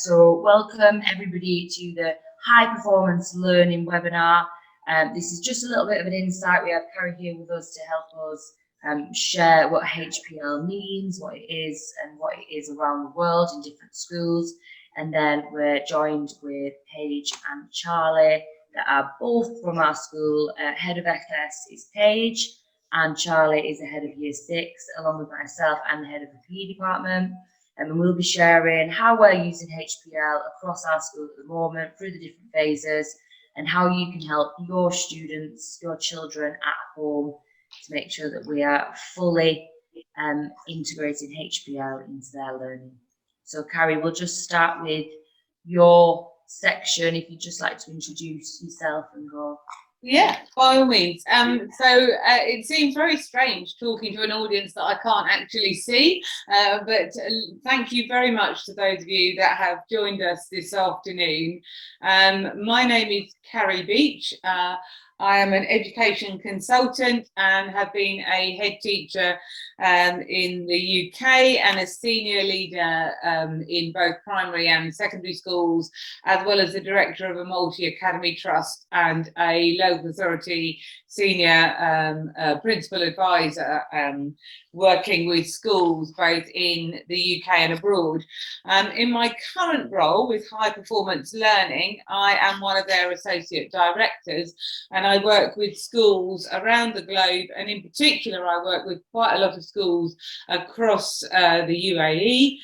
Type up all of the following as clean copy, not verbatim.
So welcome everybody to the High Performance Learning webinar. This is just a little bit of an insight. We have Carrie here with us to help us share what HPL means, what it is, and what it is around the world in different schools. And then we're joined with Paige and Charlie that are both from our school. Head of FS is Paige and Charlie is the head of Year 6, along with myself and the head of the PE department. And we'll be sharing how we're using HPL across our school at the moment through the different phases and how you can help your students, your children at home to make sure that we are fully integrating HPL into their learning. So Carrie, we'll just start with your section if you'd just like to introduce yourself and go. Yeah, by all means. It seems very strange talking to an audience that I can't actually see, but thank you very much to those of you that have joined us this afternoon. My name is Carrie Beech. I am an education consultant and have been a head teacher in the UK and a senior leader in both primary and secondary schools, as well as the director of a multi-academy trust and a local authority senior principal advisor working with schools both in the UK and abroad. In my current role with High Performance Learning, I am one of their associate directors, and I work with schools around the globe, and in particular I work with quite a lot of schools across the UAE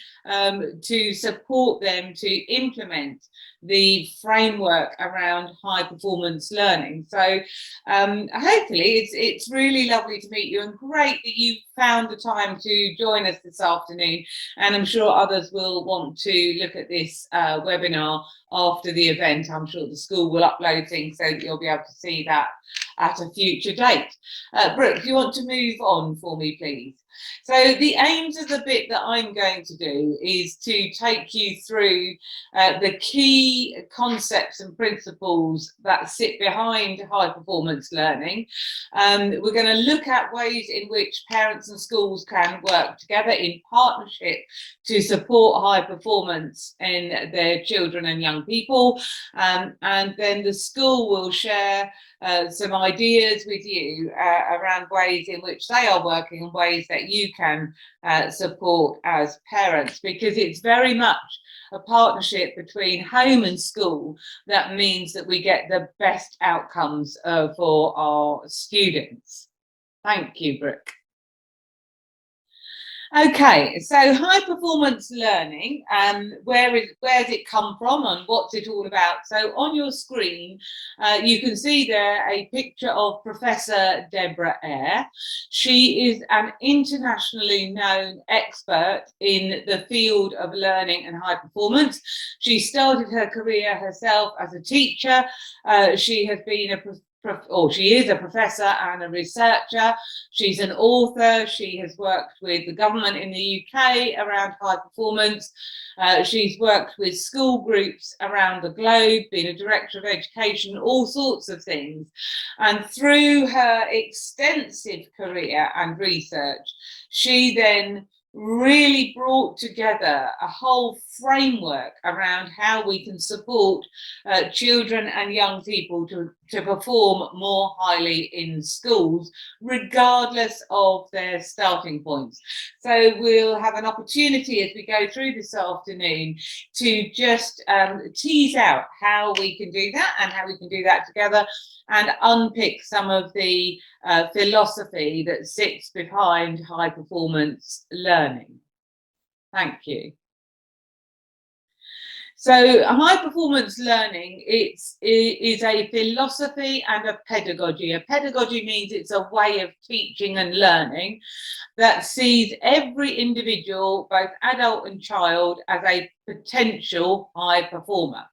to support them to implement the framework around high performance learning. So hopefully it's really lovely to meet you, and great that you found the time to join us this afternoon, and I'm sure others will want to look at this webinar after the event. I'm sure the school will upload things so that you'll be able to see that at a future date. Brooke, do you want to move on for me, please? So the aims of the bit that I'm going to do is to take you through the key concepts and principles that sit behind high performance learning. We're going to look at ways in which parents and schools can work together in partnership to support high performance in their children and young people. And then the school will share some ideas with you around ways in which they are working and ways that you can support as parents, because it's very much a partnership between home and school that means that we get the best outcomes for our students. Thank you, Brooke. Okay, so high performance learning, where's it come from and what's it all about? So on your screen, you can see there a picture of Professor Deborah Eyre. She is an internationally known expert in the field of learning and high performance. She started her career herself as a teacher. She has been she is a professor and a researcher. She's an author. She has worked with the government in the UK around high performance. She's worked with school groups around the globe, been a director of education, all sorts of things. And through her extensive career and research, she then really brought together a whole framework around how we can support children and young people to perform more highly in schools, regardless of their starting points. So we'll have an opportunity as we go through this afternoon to just tease out how we can do that and how we can do that together, and unpick some of the philosophy that sits behind high performance learning. Thank you. So high performance learning is a philosophy and a pedagogy. A pedagogy means it's a way of teaching and learning that sees every individual, both adult and child, as a potential high performer.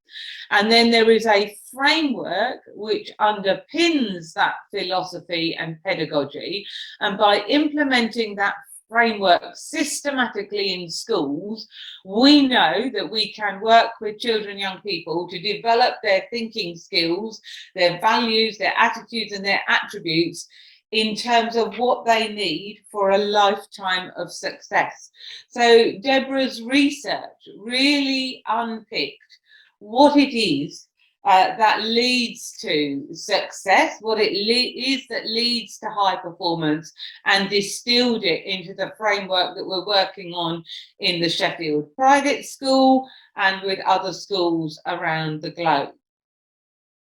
And then there is a framework which underpins that philosophy and pedagogy. And by implementing that framework systematically in schools, we know that we can work with children and young people to develop their thinking skills, their values, their attitudes and their attributes in terms of what they need for a lifetime of success. So Deborah's research really unpicked what it is that leads to success, what it is that leads to high performance, and distilled it into the framework that we're working on in the Sheffield Private School and with other schools around the globe.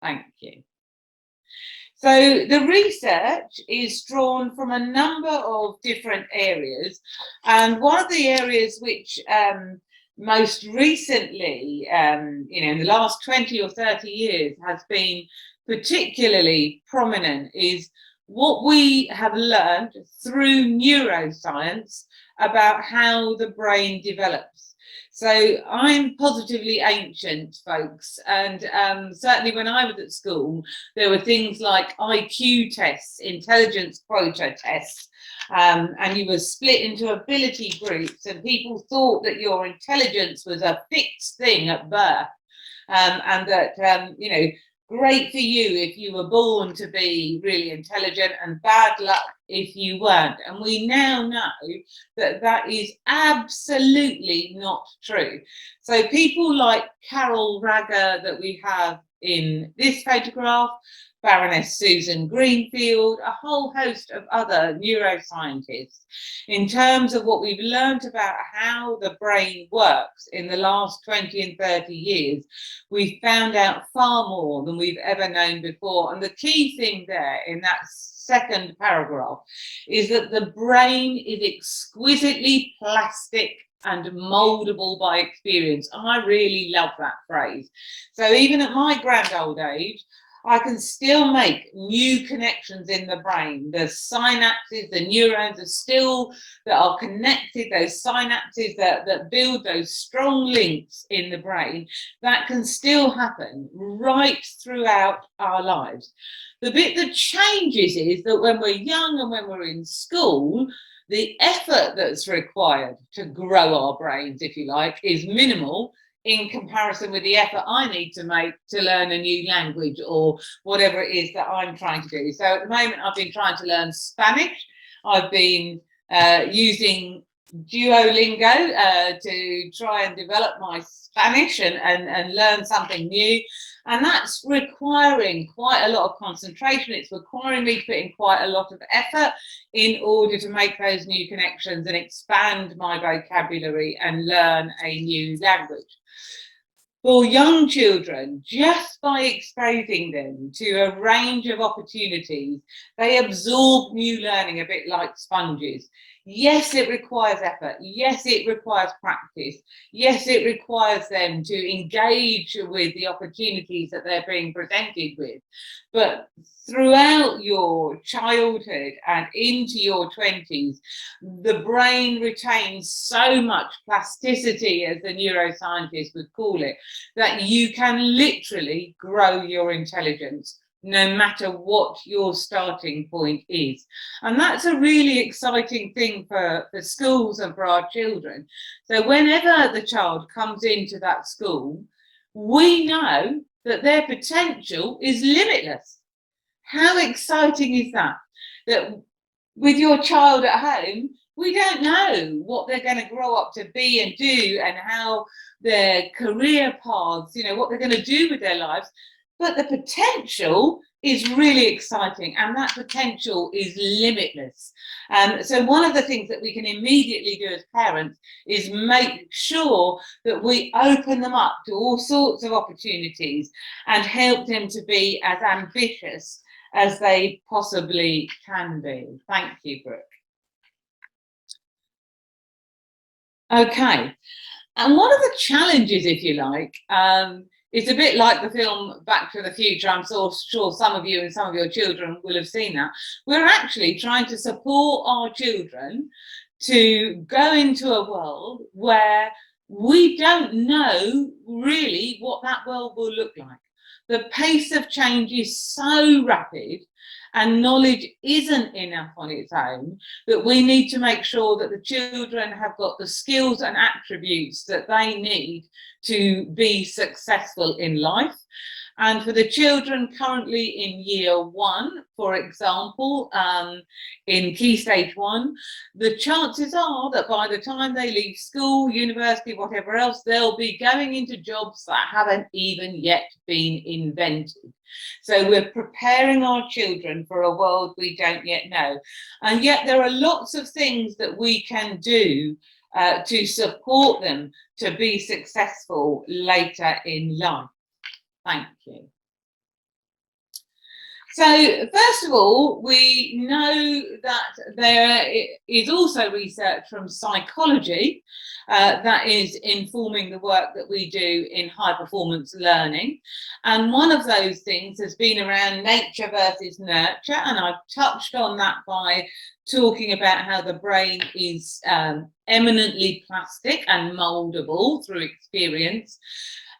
Thank you. So the research is drawn from a number of different areas, and one of the areas which most recently, in the last 20 or 30 years has been particularly prominent is what we have learned through neuroscience about how the brain develops. So I'm positively ancient, folks, and certainly when I was at school, there were things like IQ tests, intelligence quota tests, and you were split into ability groups, and people thought that your intelligence was a fixed thing at birth, and that, great for you if you were born to be really intelligent and bad luck if you weren't. And we now know that that is absolutely not true. So people like Carol Ragger that we have in this photograph, Baroness Susan Greenfield, a whole host of other neuroscientists, in terms of what we've learned about how the brain works in the last 20 and 30 years, we've found out far more than we've ever known before. And the key thing there in that second paragraph is that the brain is exquisitely plastic and moldable by experience. And I really love that phrase. So even at my grand old age, I can still make new connections in the brain. The synapses, the neurons are still that are connected, those synapses that build those strong links in the brain, that can still happen right throughout our lives. The bit that changes is that when we're young and when we're in school, the effort that's required to grow our brains, if you like, is minimal in comparison with the effort I need to make to learn a new language or whatever it is that I'm trying to do. So at the moment, I've been trying to learn Spanish. I've been using Duolingo to try and develop my Spanish and learn something new. And that's requiring quite a lot of concentration. It's requiring me to put in quite a lot of effort in order to make those new connections and expand my vocabulary and learn a new language. For young children, just by exposing them to a range of opportunities, they absorb new learning a bit like sponges. Yes, it requires effort. Yes, it requires practice. Yes, it requires them to engage with the opportunities that they're being presented with. But throughout your childhood and into your 20s, the brain retains so much plasticity, as the neuroscientists would call it, that you can literally grow your intelligence no matter what your starting point is. And that's a really exciting thing for schools and for our children. So whenever the child comes into that school, we know that their potential is limitless. How exciting is that? That with your child at home, we don't know what they're going to grow up to be and do, and how their career paths, what they're going to do with their lives. But the potential is really exciting, and that potential is limitless. So one of the things that we can immediately do as parents is make sure that we open them up to all sorts of opportunities and help them to be as ambitious as they possibly can be. Thank you, Brooke. Okay, and one of the challenges, if you like, it's a bit like the film Back to the Future. I'm sure some of you and some of your children will have seen that. We're actually trying to support our children to go into a world where we don't know really what that world will look like. The pace of change is so rapid and knowledge isn't enough on its own, that we need to make sure that the children have got the skills and attributes that they need to be successful in life. And for the children currently in year 1, for example, in Key Stage 1, the chances are that by the time they leave school, university, whatever else, they'll be going into jobs that haven't even yet been invented. So we're preparing our children for a world we don't yet know. And yet there are lots of things that we can do to support them to be successful later in life. Thank you. So first of all, we know that there is also research from psychology that is informing the work that we do in high performance learning. And one of those things has been around nature versus nurture. And I've touched on that by talking about how the brain is eminently plastic and moldable through experience,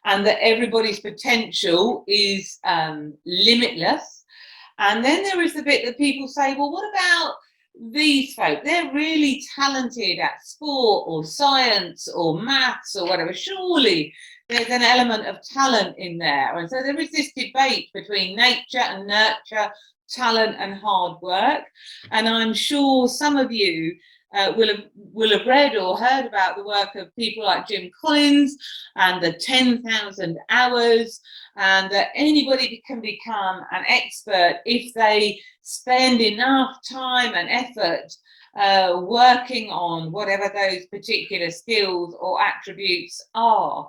and that everybody's potential is limitless. And then there is the bit that people say, well, what about these folk? They're really talented at sport or science or maths or whatever. Surely there's an element of talent in there. And so there is this debate between nature and nurture, talent and hard work. And I'm sure some of you will have read or heard about the work of people like Jim Collins and the 10,000 hours, and that anybody can become an expert if they spend enough time and effort working on whatever those particular skills or attributes are.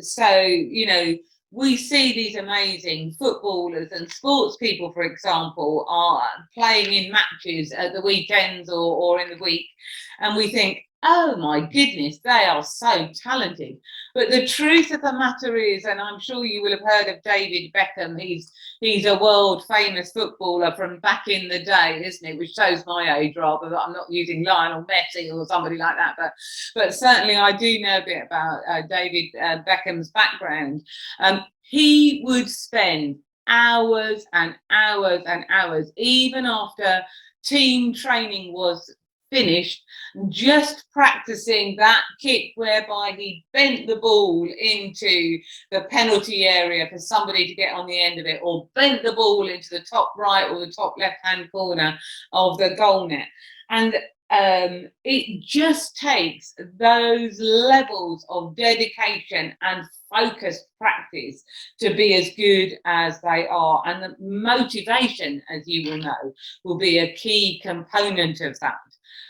So, you know, we see these amazing footballers and sports people, for example, are playing in matches at the weekends or in the week, and we think, oh my goodness, they are so talented. But the truth of the matter is, and I'm sure you will have heard of David Beckham, he's a world famous footballer from back in the day, isn't it? Which shows my age rather, that I'm not using Lionel Messi or somebody like that, but certainly I do know a bit about David Beckham's background. He would spend hours and hours and hours, even after team training was finished, just practicing that kick whereby he bent the ball into the penalty area for somebody to get on the end of it, or bent the ball into the top right or the top left hand corner of the goal net. And it just takes those levels of dedication and focused practice to be as good as they are, and the motivation, as you will know, will be a key component of that.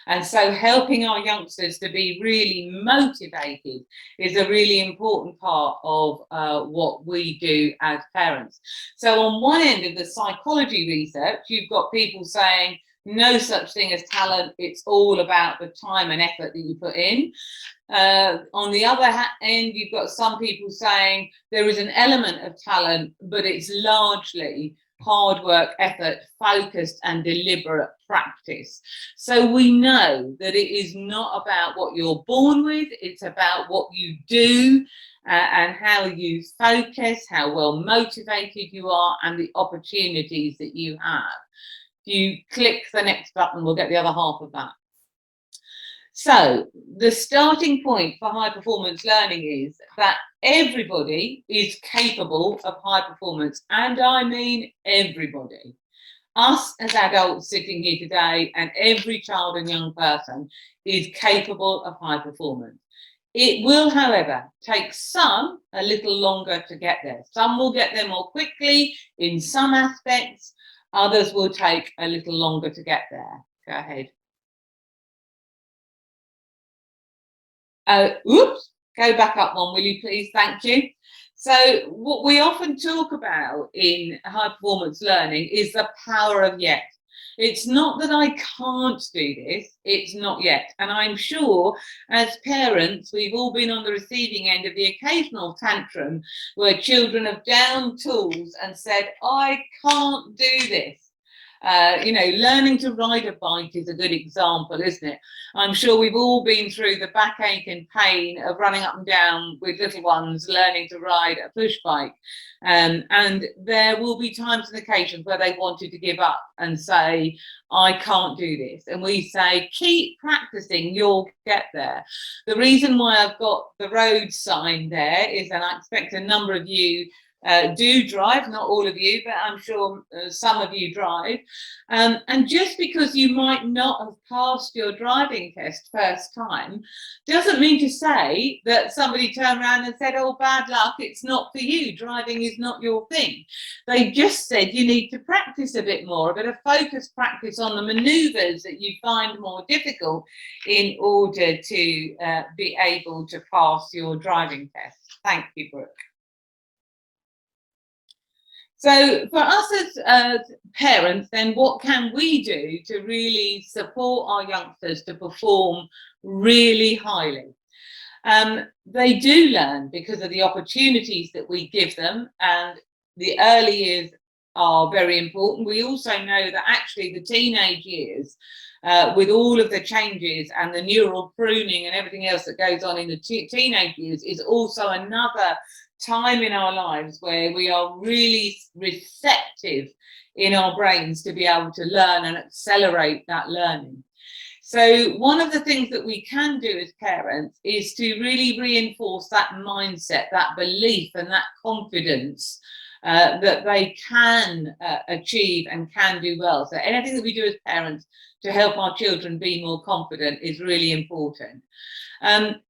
And so helping our youngsters to be really motivated is a really important part of what we do as parents. So on one end of the psychology research, you've got people saying no such thing as talent, it's all about the time and effort that you put in. On the other end, you've got some people saying there is an element of talent, but it's largely hard work, effort, focused and deliberate practice. So we know that it is not about what you're born with, it's about what you do and how you focus, how well motivated you are, and the opportunities that you have. If you click the next button, we'll get the other half of that. So the starting point for high performance learning is that everybody is capable of high performance, and I mean everybody. Us as adults sitting here today, and every child and young person is capable of high performance. It will, however, take some a little longer to get there. Some will get there more quickly in some aspects, others will take a little longer to get there. Go ahead. Oops, go back up one, will you please? Thank you. So what we often talk about in high performance learning is the power of yet. It's not that I can't do this, it's not yet. And I'm sure as parents, we've all been on the receiving end of the occasional tantrum where children have downed tools and said, I can't do this. You know, learning to ride a bike is a good example, isn't it? I'm sure we've all been through the backache and pain of running up and down with little ones learning to ride a push bike. And there will be times and occasions where they wanted to give up and say, I can't do this. And we say, keep practicing, you'll get there. The reason why I've got the road sign there is, and I expect a number of you do drive, not all of you, but I'm sure some of you drive. And just because you might not have passed your driving test first time, doesn't mean to say that somebody turned around and said, oh, bad luck, it's not for you, driving is not your thing. They just said you need to practice a bit more, a bit of focused practice on the manoeuvres that you find more difficult in order to be able to pass your driving test. Thank you, Brooke. So for us as parents, then what can we do to really support our youngsters to perform really highly? They do learn because of the opportunities that we give them, and the early years are very important. We also know that actually the teenage years, with all of the changes and the neural pruning and everything else that goes on in the teenage years, is also another time in our lives where we are really receptive in our brains to be able to learn and accelerate that learning. So one of the things that we can do as parents is to really reinforce that mindset, that belief and that confidence that they can achieve and can do well. So anything that we do as parents to help our children be more confident is really important.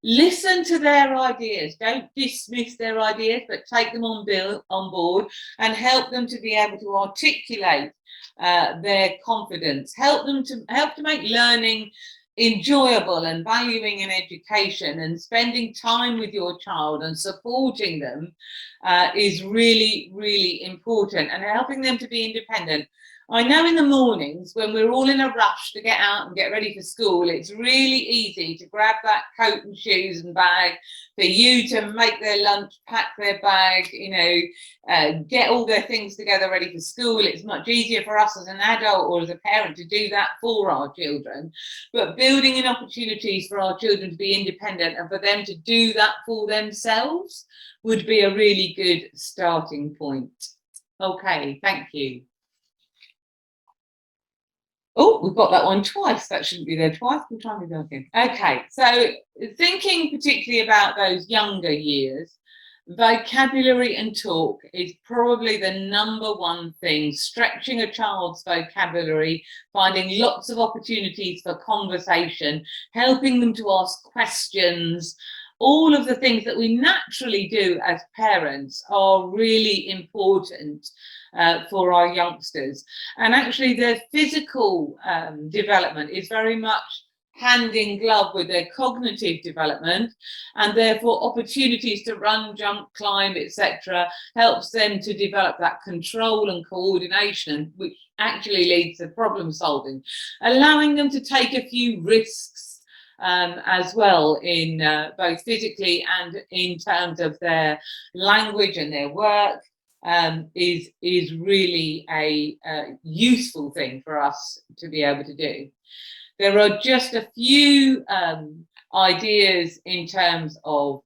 Listen to their ideas. Don't dismiss their ideas, but take them on board and help them to be able to articulate their confidence. Help to make learning enjoyable and valuing an education, and spending time with your child and supporting them is really, really important, and helping them to be independent. I know in the mornings when we're all in a rush to get out and get ready for school, it's really easy to grab that coat and shoes and bag, for you to make their lunch, pack their bag, you know, get all their things together ready for school. It's much easier for us as an adult or as a parent to do that for our children. But building in opportunities for our children to be independent and for them to do that for themselves would be a really good starting point. Okay, thank you. Oh, we've got that one twice. That shouldn't be there twice. We'll try and go again. Okay, so thinking particularly about those younger years, vocabulary and talk is probably the #1 thing. Stretching a child's vocabulary, finding lots of opportunities for conversation, helping them to ask questions. All of the things that we naturally do as parents are really important for our youngsters. And actually their physical development is very much hand in glove with their cognitive development, and therefore opportunities to run, jump, climb, etc. helps them to develop that control and coordination, which actually leads to problem solving, allowing them to take a few risks as well, in both physically and in terms of their language and their work, is really a useful thing for us to be able to do. There are just a few ideas in terms of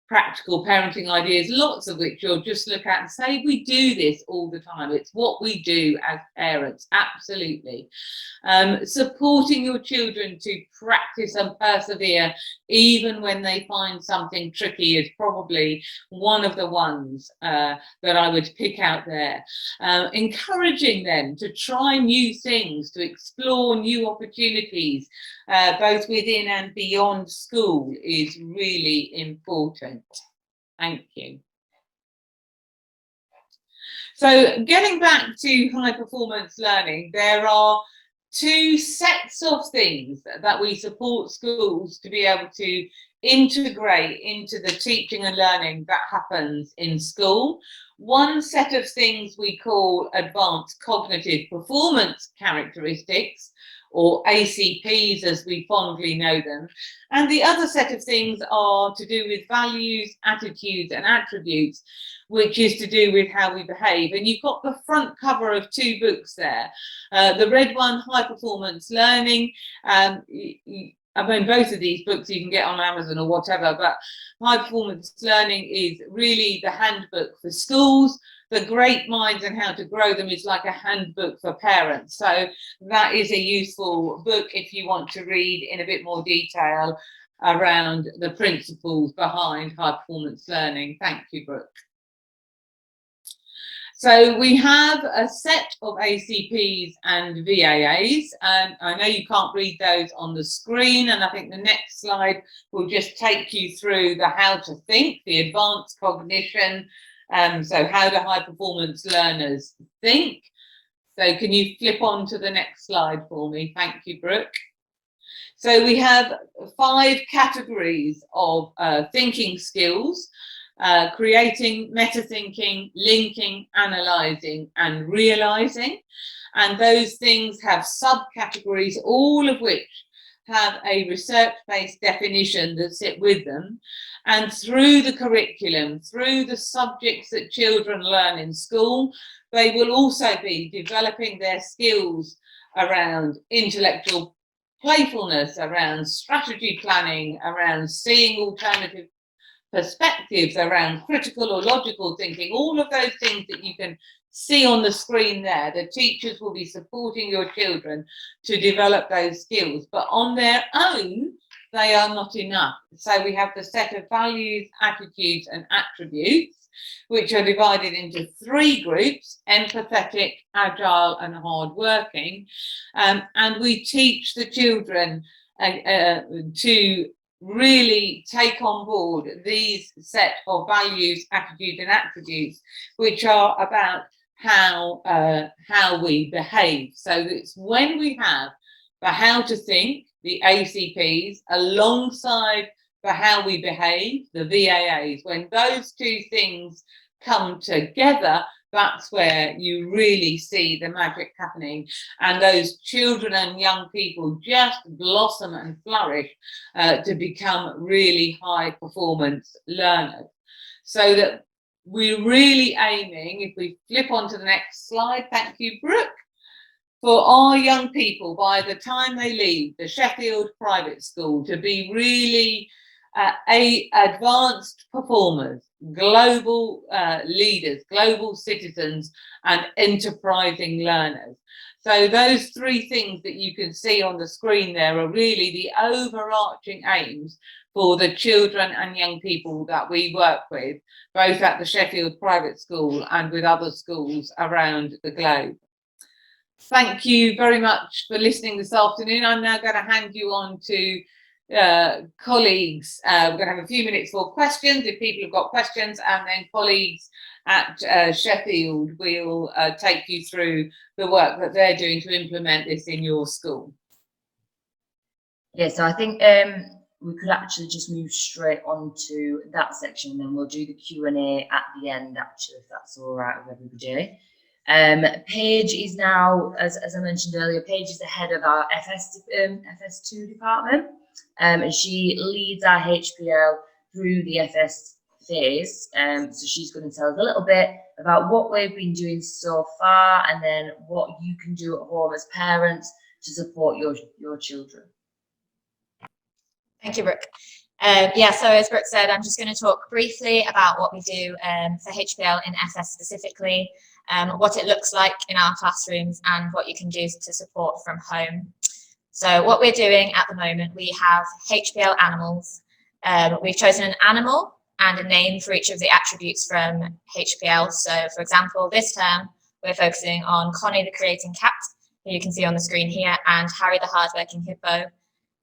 practical parenting ideas, lots of which you'll just look at and say, we do this all the time. It's what we do as parents, absolutely. Supporting your children to practice and persevere, even when they find something tricky, is probably one of the ones that I would pick out there. Encouraging them to try new things, to explore new opportunities, both within and beyond school, is really important. Thank you. So getting back to high performance learning, there are 2 sets of things that we support schools to be able to integrate into the teaching and learning that happens in school. One set of things we call advanced cognitive performance characteristics, or ACPs as we fondly know them. And the other set of things are to do with values, attitudes and attributes, which is to do with how we behave. And you've got the front cover of 2 books there. The red one, High Performance Learning. I mean, both of these books you can get on Amazon or whatever, but High Performance Learning is really the handbook for schools. The Great Minds and How to Grow Them is like a handbook for parents. So that is a useful book if you want to read in a bit more detail around the principles behind high performance learning. Thank you, Brooke. So we have a set of ACPs and VAAs, and I know you can't read those on the screen, and I think the next slide will just take you through the how to think, the advanced cognition, so how do high performance learners think. So can you flip on to the next slide for me? Thank you, Brooke. So we have 5 categories of thinking skills: creating, meta-thinking, linking, analysing and realising. And those things have subcategories, all of which have a research-based definition that sit with them. And through the curriculum, through the subjects that children learn in school, they will also be developing their skills around intellectual playfulness, around strategy planning, around seeing alternative perspectives, around critical or logical thinking, all of those things that you can see on the screen there. The teachers will be supporting your children to develop those skills, but on their own, they are not enough. So we have the set of values, attitudes, and attributes, which are divided into 3 groups: empathetic, agile, and hardworking. And we teach the children to really take on board these set of values, attitudes, and attributes, which are about how we behave. So it's when we have the how to think, the ACPs, alongside the how we behave, the VAAs, when those 2 things come together, that's where you really see the magic happening, and those children and young people just blossom and flourish to become really high performance learners. So that we're really aiming, if we flip on to the next slide, thank you, Brooke, for our young people, by the time they leave the Sheffield private school, to be really advanced performers, global leaders, global citizens, and enterprising learners. So those 3 things that you can see on the screen there are really the overarching aims for the children and young people that we work with, both at the Sheffield private school and with other schools around the globe. Thank you very much for listening this afternoon. I'm now going to hand you on to colleagues. We're going to have a few minutes for questions if people have got questions, and then colleagues at Sheffield will take you through the work that they're doing to implement this in your school. Yeah, so I think we could actually just move straight on to that section, and then we'll do the Q&A at the end, actually, if that's all right with everybody. Paige is now, as I mentioned earlier, Paige is the head of our FS2 department, and she leads our HPL through the FS phase. So she's going to tell us a little bit about what we've been doing so far, and then what you can do at home as parents to support your children. Thank you, Brooke. Yeah, so as Brooke said, I'm just going to talk briefly about what we do for HPL in FS specifically, what it looks like in our classrooms, and what you can do to support from home. So what we're doing at the moment, we have HPL animals. We've chosen an animal and a name for each of the attributes from HPL. So for example, this term, we're focusing on Connie the creating cat, who you can see on the screen here, and Harry the hardworking hippo,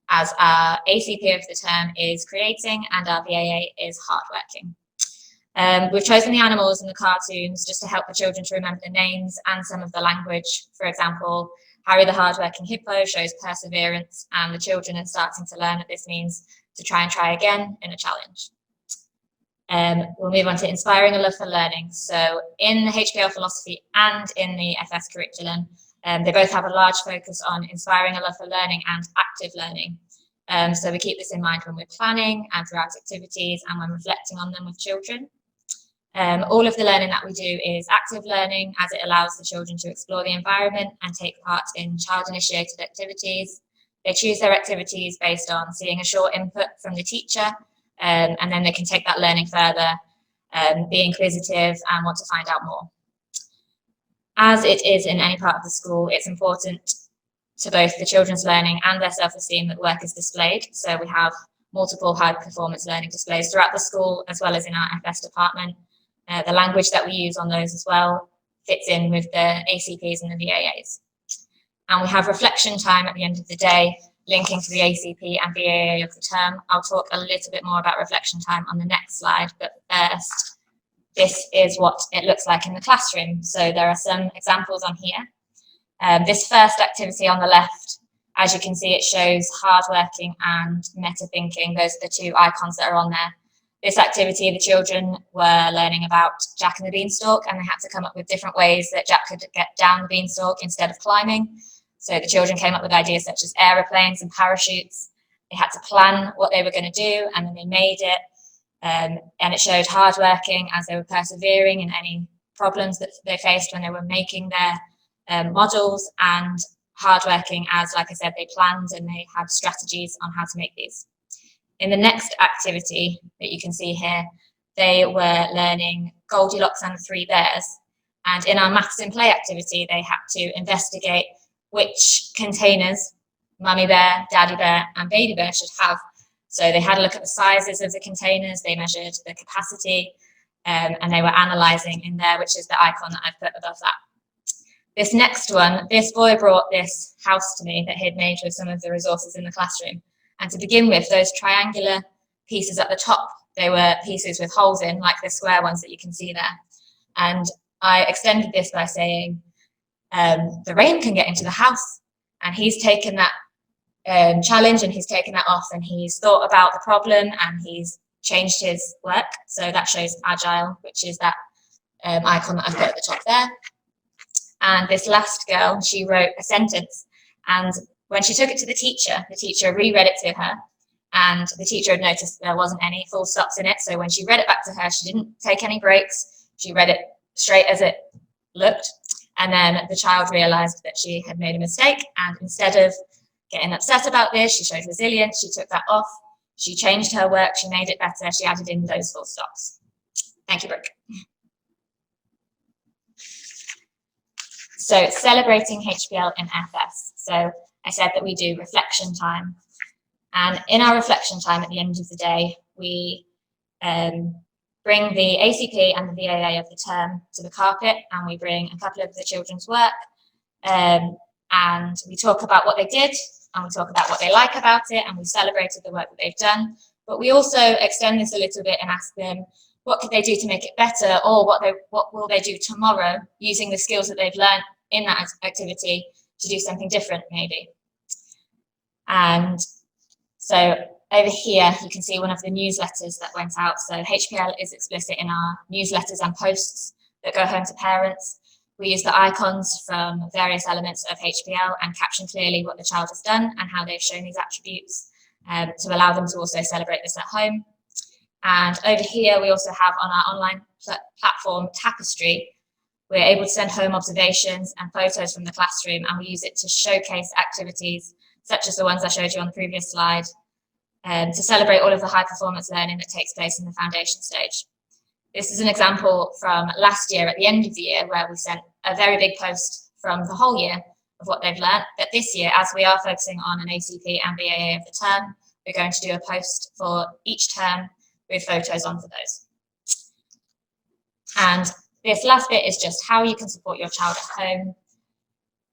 as our ACP of the term is creating and our VAA is hardworking. We've chosen the animals and the cartoons just to help the children to remember the names and some of the language. For example, Harry the hardworking hippo shows perseverance, and the children are starting to learn what this means to try again in a challenge. We'll move on to inspiring a love for learning. So in the HPL philosophy and in the FS curriculum, they both have a large focus on inspiring a love for learning and active learning. So we keep this in mind when we're planning and throughout activities and when reflecting on them with children. All of the learning that we do is active learning, as it allows the children to explore the environment and take part in child-initiated activities. They choose their activities based on seeing a short input from the teacher, and then they can take that learning further, be inquisitive and want to find out more. As it is in any part of the school, it's important to both the children's learning and their self-esteem that work is displayed. So we have multiple high-performance learning displays throughout the school, as well as in our FS department. The language that we use on those as well fits in with the ACPs and the VAAs. And we have reflection time at the end of the day, linking to the ACP and VAA of the term. I'll talk a little bit more about reflection time on the next slide, but first, this is what it looks like in the classroom. So there are some examples on here. This first activity on the left, as you can see, it shows hardworking and meta thinking. Those are the two icons that are on there. This activity, the children were learning about Jack and the Beanstalk, and they had to come up with different ways that Jack could get down the beanstalk instead of climbing. So the children came up with ideas such as aeroplanes and parachutes. They had to plan what they were going to do, and then they made it. And it showed hardworking as they were persevering in any problems that they faced when they were making their models, and hardworking as, like I said, they planned and they had strategies on how to make these. In the next activity that you can see here, they were learning Goldilocks and the Three Bears. And in our maths in play activity, they had to investigate which containers Mummy Bear, Daddy Bear and Baby Bear should have. So they had a look at the sizes of the containers, they measured the capacity, and they were analysing in there, which is the icon that I've put above that. This next one, this boy brought this house to me that he'd made with some of the resources in the classroom. And to begin with, those triangular pieces at the top, they were pieces with holes in, like the square ones that you can see there. And I extended this by saying, the rain can get into the house. And he's taken that challenge and he's taken that off, and he's thought about the problem and he's changed his work. So that shows agile, which is that icon that I've got at the top there. And this last girl, she wrote a sentence, and when she took it to the teacher reread it to her, and the teacher had noticed there wasn't any full stops in it. So when she read it back to her, she didn't take any breaks. She read it straight as it looked. And then the child realized that she had made a mistake, and instead of getting upset about this, she showed resilience, she took that off, she changed her work, she made it better, she added in those full stops. Thank you, Brooke. So celebrating HPL in FS. So I said that we do reflection time. And in our reflection time at the end of the day, we bring the ACP and the VAA of the term to the carpet, and we bring a couple of the children's work, and we talk about what they did, and we talk about what they like about it, and we celebrated the work that they've done. But we also extend this a little bit and ask them, what could they do to make it better, or what will they do tomorrow using the skills that they've learned in that activity to do something different maybe. And so over here you can see one of the newsletters that went out. So HPL is explicit in our newsletters and posts that go home to parents. We use the icons from various elements of HPL and caption clearly what the child has done and how they've shown these attributes to allow them to also celebrate this at home. And over here, we also have on our online platform, Tapestry, we're able to send home observations and photos from the classroom, and we use it to showcase activities such as the ones I showed you on the previous slide, to celebrate all of the high performance learning that takes place in the foundation stage. This is an example from last year at the end of the year where we sent a very big post from the whole year of what they've learned. But this year, as we are focusing on an ACP and VAA of the term, we're going to do a post for each term with photos on for those. And this last bit is just how you can support your child at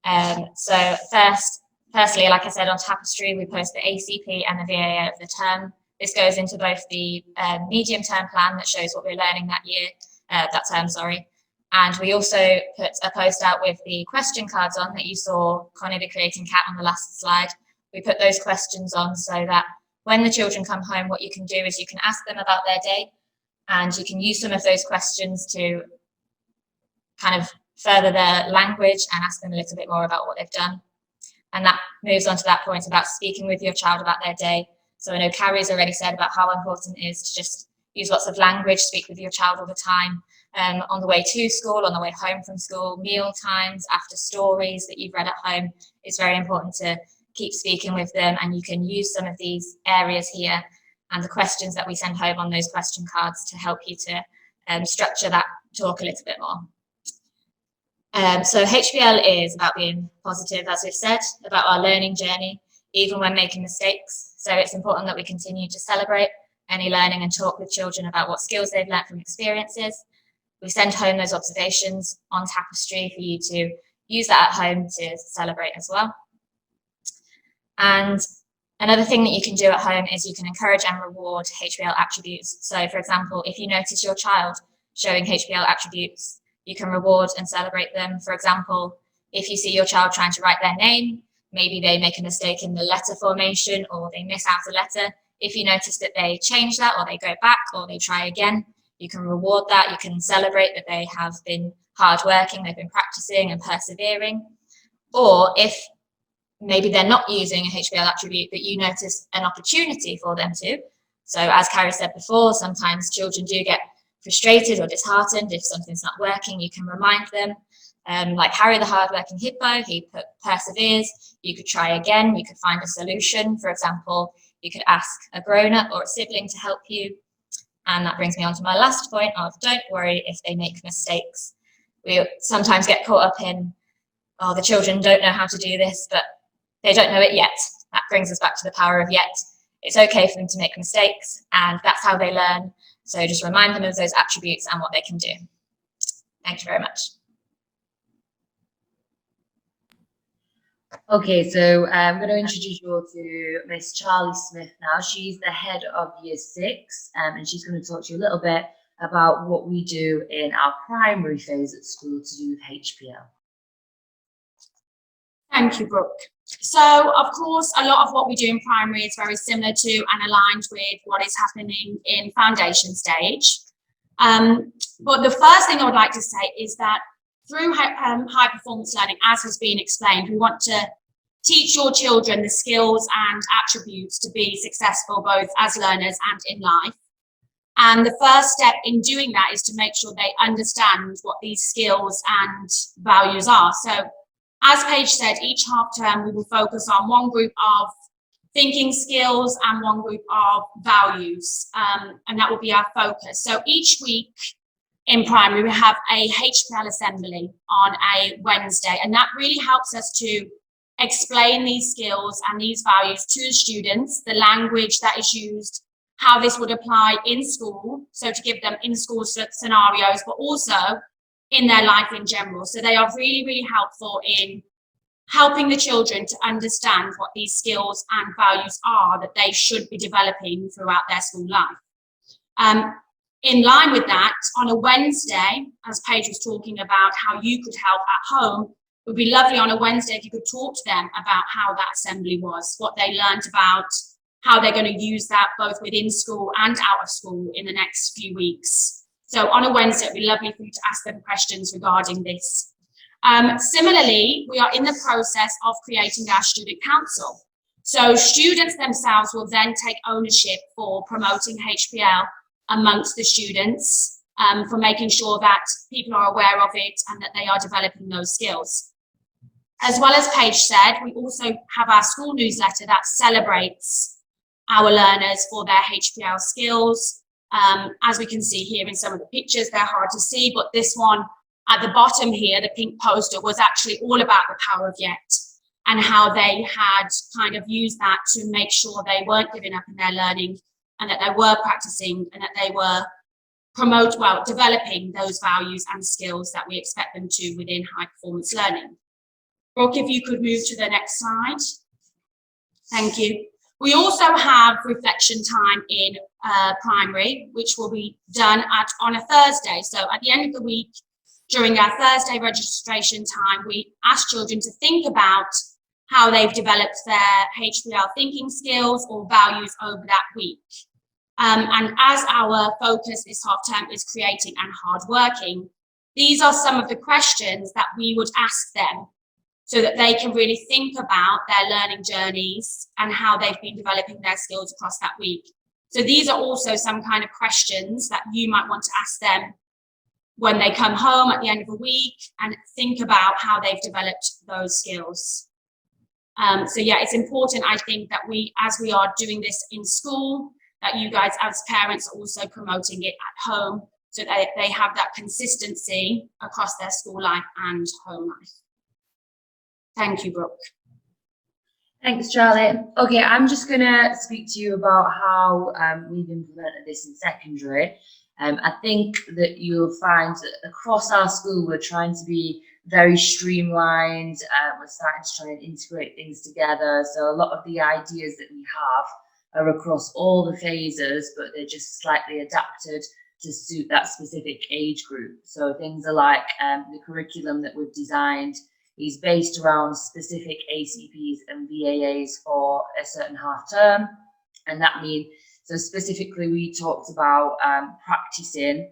home. So firstly, like I said, on Tapestry, we post the ACP and the VAA of the term. This goes into both the medium term plan that shows what we're learning that year, that term, sorry. And we also put a post out with the question cards on that you saw Connie the Creating Cat on the last slide. We put those questions on so that when the children come home, what you can do is you can ask them about their day, and you can use some of those questions to kind of further their language and ask them a little bit more about what they've done. And that moves on to that point about speaking with your child about their day. So I know Carrie's already said about how important it is to just use lots of language, speak with your child all the time, on the way to school, on the way home from school, meal times, after stories that you've read at home. It's very important to keep speaking with them, and you can use some of these areas here and the questions that we send home on those question cards to help you to structure that talk a little bit more. So HPL is about being positive, as we've said, about our learning journey, even when making mistakes. So it's important that we continue to celebrate any learning and talk with children about what skills they've learned from experiences. We send home those observations on Tapestry for you to use that at home to celebrate as well. And another thing that you can do at home is you can encourage and reward HPL attributes. So for example, if you notice your child showing HPL attributes, you can reward and celebrate them. For example, if you see your child trying to write their name, maybe they make a mistake in the letter formation or they miss out a letter. If you notice that they change that or they go back or they try again, you can reward that. You can celebrate that they have been hardworking, they've been practicing and persevering. Or if maybe they're not using a HPL attribute, but you notice an opportunity for them to. So as Carrie said before, sometimes children do get frustrated or disheartened if something's not working. You can remind them, like Harry, the hardworking hippo, he perseveres. You could try again. You could find a solution. For example, you could ask a grown-up or a sibling to help you. And that brings me on to my last point of don't worry if they make mistakes. We sometimes get caught up in, oh, the children don't know how to do this, but they don't know it yet. That brings us back to the power of yet. It's okay for them to make mistakes, and that's how they learn. So just remind them of those attributes and what they can do. Thank you very much. Okay, so I'm going to introduce you all to Ms Charlie Smith now. She's the head of Year 6, and she's going to talk to you a little bit about what we do in our primary phase at school to do with HPL. Thank you, Brooke. So, of course, a lot of what we do in primary is very similar to and aligned with what is happening in foundation stage. But the first thing I would like to say is that through high performance learning, as has been explained, we want to teach your children the skills and attributes to be successful both as learners and in life. And the first step in doing that is to make sure they understand what these skills and values are. So, as Paige said, each half term we will focus on one group of thinking skills and one group of values, and that will be our focus. So each week in primary we have a HPL assembly on a Wednesday, and that really helps us to explain these skills and these values to the students, the language that is used, how this would apply in school, so to give them in-school scenarios, but also in their life in general. So they are really, really helpful in helping the children to understand what these skills and values are that they should be developing throughout their school life. In line with that, on a Wednesday, as Paige was talking about how you could help at home, it would be lovely on a Wednesday if you could talk to them about how that assembly was, what they learned about, how they're going to use that both within school and out of school in the next few weeks. So on a Wednesday, it'd be lovely for you to ask them questions regarding this. Similarly, we are in the process of creating our student council. So students themselves will then take ownership for promoting HPL amongst the students, for making sure that people are aware of it and that they are developing those skills. As well as Paige said, we also have our school newsletter that celebrates our learners for their HPL skills. As we can see here in some of the pictures, they're hard to see, but this one at the bottom here, the pink poster, was actually all about the power of yet and how they had kind of used that to make sure they weren't giving up in their learning and that they were practicing and that they were developing those values and skills that we expect them to within high performance learning. Brooke, if you could move to the next slide. Thank you. We also have reflection time in primary, which will be done on a Thursday. So at the end of the week, during our Thursday registration time, we ask children to think about how they've developed their HPL thinking skills or values over that week. And as our focus this half term is creating and hardworking, these are some of the questions that we would ask them, so that they can really think about their learning journeys and how they've been developing their skills across that week. So these are also some kind of questions that you might want to ask them when they come home at the end of a week and think about how they've developed those skills. So yeah, it's important, I think, that as we are doing this in school, that you guys as parents are also promoting it at home so that they have that consistency across their school life and home life. Thank you, Brooke. Thanks, Charlie. Okay, I'm just going to speak to you about how we've implemented this in secondary. I think that you'll find that across our school, we're trying to be very streamlined. We're starting to try and integrate things together. So a lot of the ideas that we have are across all the phases, but they're just slightly adapted to suit that specific age group. So things are like the curriculum that we've designed is based around specific ACPs and VAAs for a certain half term. And that means, so specifically we talked about practicing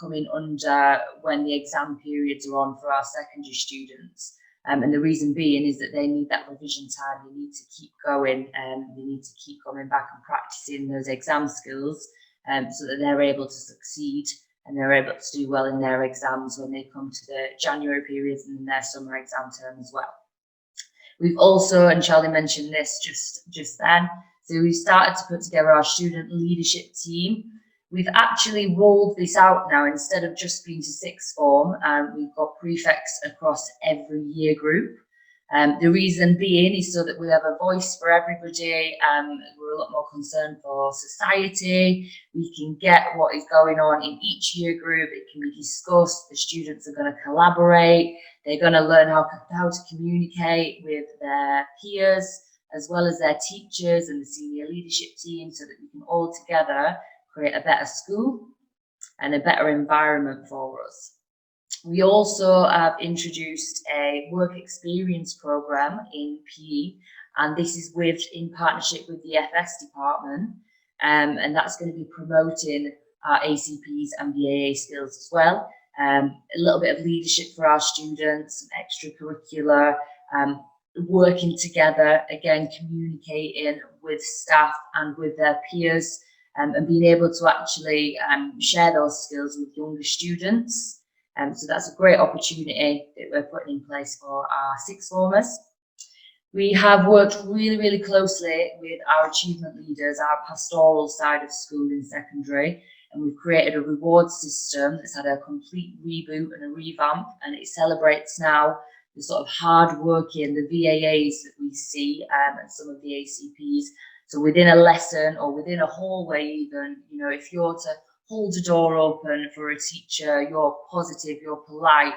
coming under when the exam periods are on for our secondary students. And the reason being is that they need that revision time. They need to keep going and they need to keep coming back and practicing those exam skills so that they're able to succeed and they're able to do well in their exams when they come to the January periods and their summer exam term as well. We've also, and Charlie mentioned this just then, so we've started to put together our student leadership team. We've actually rolled this out now instead of just being to sixth form. We've got prefects across every year group. The reason being is so that we have a voice for everybody. We're a lot more concerned for society. We can get what is going on in each year group. It can be discussed. The students are going to collaborate. They're going to learn how to communicate with their peers as well as their teachers and the senior leadership team so that we can all together create a better school and a better environment for us. We also have introduced a work experience program in PE, and this is in partnership with the FS department, and that's going to be promoting our ACPs and VAA skills as well. A little bit of leadership for our students, some extracurricular, working together, again, communicating with staff and with their peers, and being able to actually share those skills with younger students. So that's a great opportunity that we're putting in place for our sixth formers. We have worked really, really closely with our achievement leaders, our pastoral side of school in secondary, and we've created a reward system that's had a complete reboot and a revamp, and it celebrates now the sort of hard working, the VAAs that we see and some of the ACPs. So within a lesson or within a hallway even, you know, if you're to hold a door open for a teacher, you're positive, you're polite,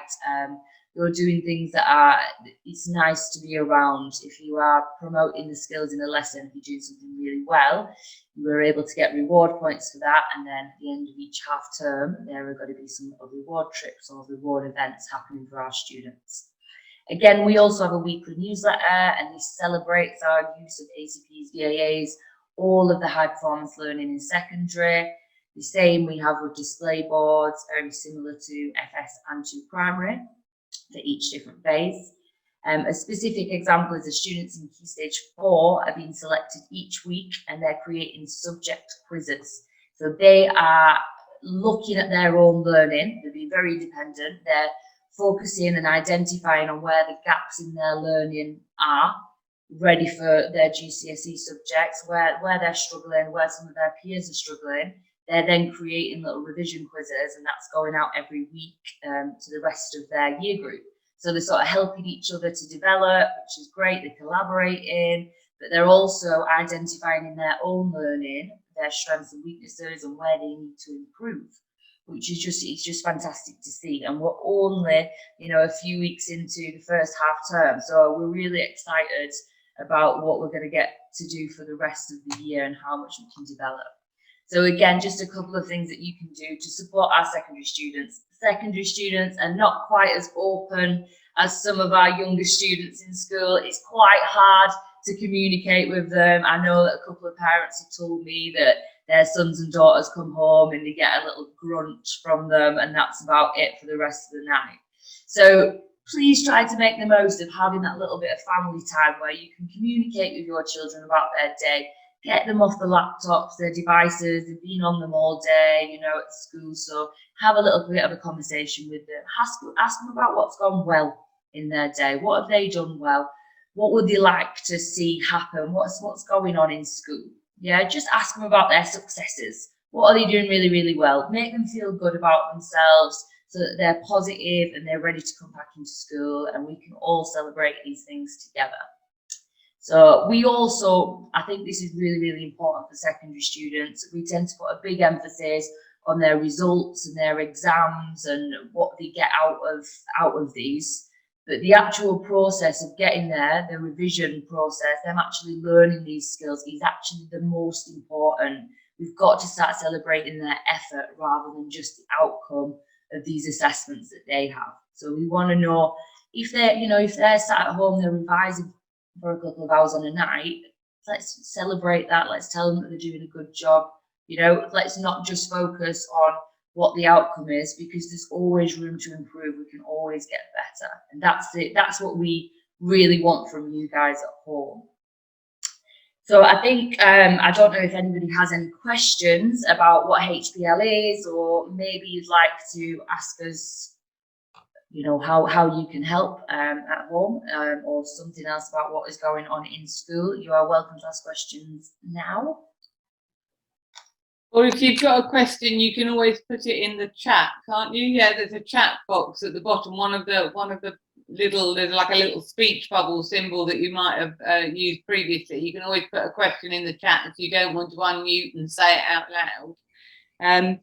you're doing things that it's nice to be around. If you are promoting the skills in a lesson, if you're doing something really well, you are able to get reward points for that. And then at the end of each half term, there are going to be some reward trips or reward events happening for our students. Again, we also have a weekly newsletter, and this celebrates our use of ACPs, VAAs, all of the high performance learning in secondary. The same we have with display boards, very similar to FS and to primary for each different phase. A specific example is the students in Key Stage 4 are being selected each week and they're creating subject quizzes. So they are looking at their own learning, they're being very independent, they're focusing and identifying on where the gaps in their learning are, ready for their GCSE subjects, where they're struggling, where some of their peers are struggling. They're then creating little revision quizzes, and that's going out every week to the rest of their year group. So they're sort of helping each other to develop, which is great. They're collaborating, but they're also identifying in their own learning their strengths and weaknesses and where they need to improve, which is just fantastic to see. And we're only, a few weeks into the first half term, so we're really excited about what we're going to get to do for the rest of the year and how much we can develop. So again, just a couple of things that you can do to support our secondary students. Secondary students are not quite as open as some of our younger students in school. It's quite hard to communicate with them. I know that a couple of parents have told me that their sons and daughters come home and they get a little grunt from them, and that's about it for the rest of the night. So please try to make the most of having that little bit of family time where you can communicate with your children about their day. Get them off the laptops, their devices, they've been on them all day, at school. So have a little bit of a conversation with them. Ask them about what's gone well in their day. What have they done well? What would they like to see happen? What's going on in school? Yeah, just ask them about their successes. What are they doing really, really well? Make them feel good about themselves so that they're positive and they're ready to come back into school, and we can all celebrate these things together. So we also, I think this is really, really important for secondary students. We tend to put a big emphasis on their results and their exams and what they get out of these. But the actual process of getting there, the revision process, them actually learning these skills is actually the most important. We've got to start celebrating their effort rather than just the outcome of these assessments that they have. So we want to know if they're sat at home, they're revising for a couple of hours on a night, let's celebrate that. Let's tell them that they're doing a good job. Let's not just focus on what the outcome is, because there's always room to improve. We can always get better. And that's it. That's what we really want from you guys at home. So I think, I don't know if anybody has any questions about what HPL is, or maybe you'd like to ask us, how you can help at home, or something else about what is going on in school. You are welcome to ask questions now. Or if you've got a question, you can always put it in the chat, can't you? Yeah, there's a chat box at the bottom. One of the little, there's like a little speech bubble symbol that you might have used previously. You can always put a question in the chat if you don't want to unmute and say it out loud.